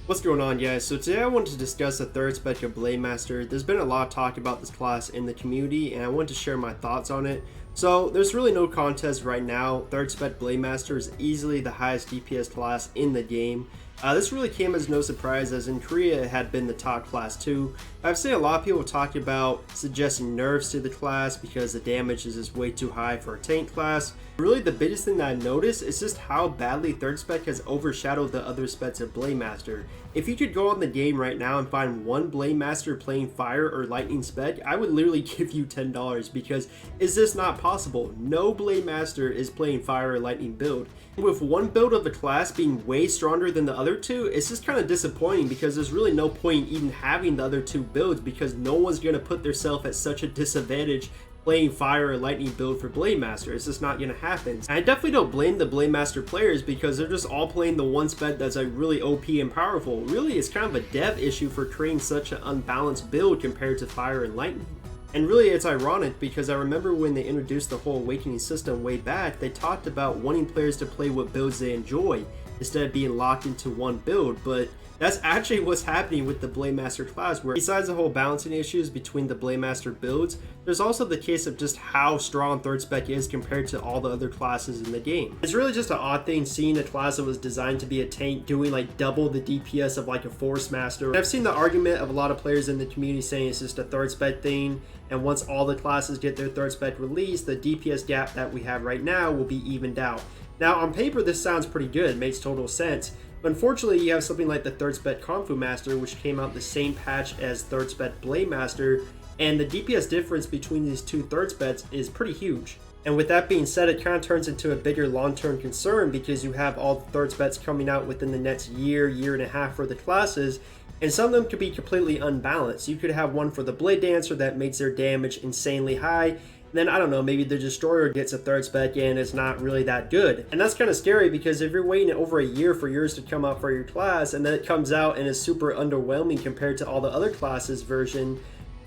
What's going on, guys? So today I wanted to discuss the third spec of Blade Master. There's been a lot of talk about this class in the community and I wanted to share my thoughts on it. So there's really no contest right now. Third spec Blade Master is easily the highest DPS class in the game. This really came as no surprise, as in Korea it had been the top class too. I've seen a lot of people talking about suggesting nerfs to the class because the damage is just way too high for a tank class. Really the biggest thing that I noticed is just how badly third spec has overshadowed the other specs of Blade Master. If you could go on the game right now and find one Blade Master playing fire or lightning spec, I would literally give you $10 because is this not possible? No Blade Master is playing fire or lightning build. With one build of the class being way stronger than the other two, it's just kind of disappointing because there's really no point even having the other two builds because no one's going to put themselves at such a disadvantage playing fire or lightning build for Blade Master. It's just not going to happen. And I definitely don't blame the Blade Master players because they're just all playing the one spec that's like really OP and powerful. Really, it's kind of a dev issue for creating such an unbalanced build compared to fire and lightning. And really it's ironic because I remember when they introduced the whole awakening system way back, they talked about wanting players to play what builds they enjoy instead of being locked into one build, but that's actually what's happening with the Blade Master class, where besides the whole balancing issues between the Blade Master builds, there's also the case of just how strong third spec is compared to all the other classes in the game. It's really just an odd thing seeing a class that was designed to be a tank doing like double the DPS of like a Force Master. And I've seen the argument of a lot of players in the community saying it's just a third spec thing, and once all the classes get their third spec released, the DPS gap that we have right now will be evened out. Now on paper this sounds pretty good, it makes total sense. But unfortunately, you have something like the third spec Kung Fu Master, which came out the same patch as third spec Blade Master, and the DPS difference between these two third specs is pretty huge. And with that being said, it kind of turns into a bigger long-term concern because you have all the third specs coming out within the next year and a half for the classes, and some of them could be completely unbalanced. You could have one for the Blade Dancer that makes their damage insanely high, and then I don't know, maybe the Destroyer gets a third spec and it's not really that good. And that's kind of scary because if you're waiting over a year for yours to come out for your class and then it comes out and is super underwhelming compared to all the other classes version,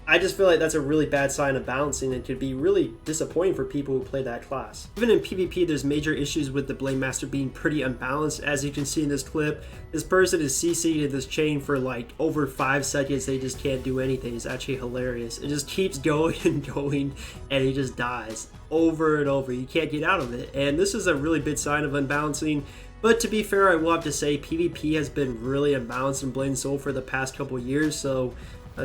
I just feel like that's a really bad sign of balancing and could be really disappointing for people who play that class. Even in PvP, there's major issues with the Blade Master being pretty unbalanced. As you can see in this clip, this person is CC'd in this chain for like over 5 seconds. They just can't do anything. It's actually hilarious. It just keeps going and going and he just dies over and over. You can't get out of it. And this is a really big sign of unbalancing. But to be fair, I will have to say PvP has been really unbalanced in Blade and Soul for the past couple years, so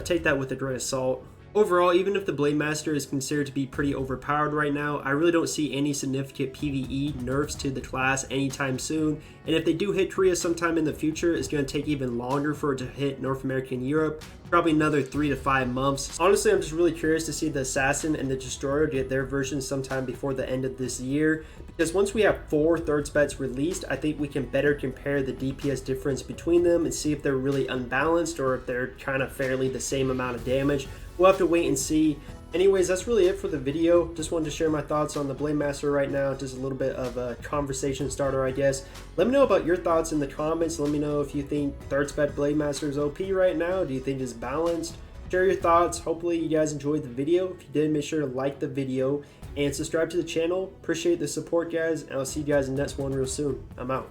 take that with a grain of salt. Overall, even if the Blade Master is considered to be pretty overpowered right now, I really don't see any significant PvE nerfs to the class anytime soon. And if they do hit Korea sometime in the future, it's going to take even longer for it to hit North America and Europe. Probably another 3 to 5 months. Honestly, I'm just really curious to see the Assassin and the Destroyer get their versions sometime before the end of this year. Because once we have 4 third specs released, I think we can better compare the DPS difference between them and see if they're really unbalanced or if they're kind of fairly the same amount of damage. We'll have to wait and see. Anyways, that's really it for the video. Just wanted to share my thoughts on the Blade Master right now. Just a little bit of a conversation starter, I guess. Let me know about your thoughts in the comments. Let me know if you think third spec Blade Master is OP right now. Do you think it's balanced? Share your thoughts. Hopefully you guys enjoyed the video. If you did, make sure to like the video and subscribe to the channel. Appreciate the support, guys, and I'll see you guys in the next one real soon. I'm out.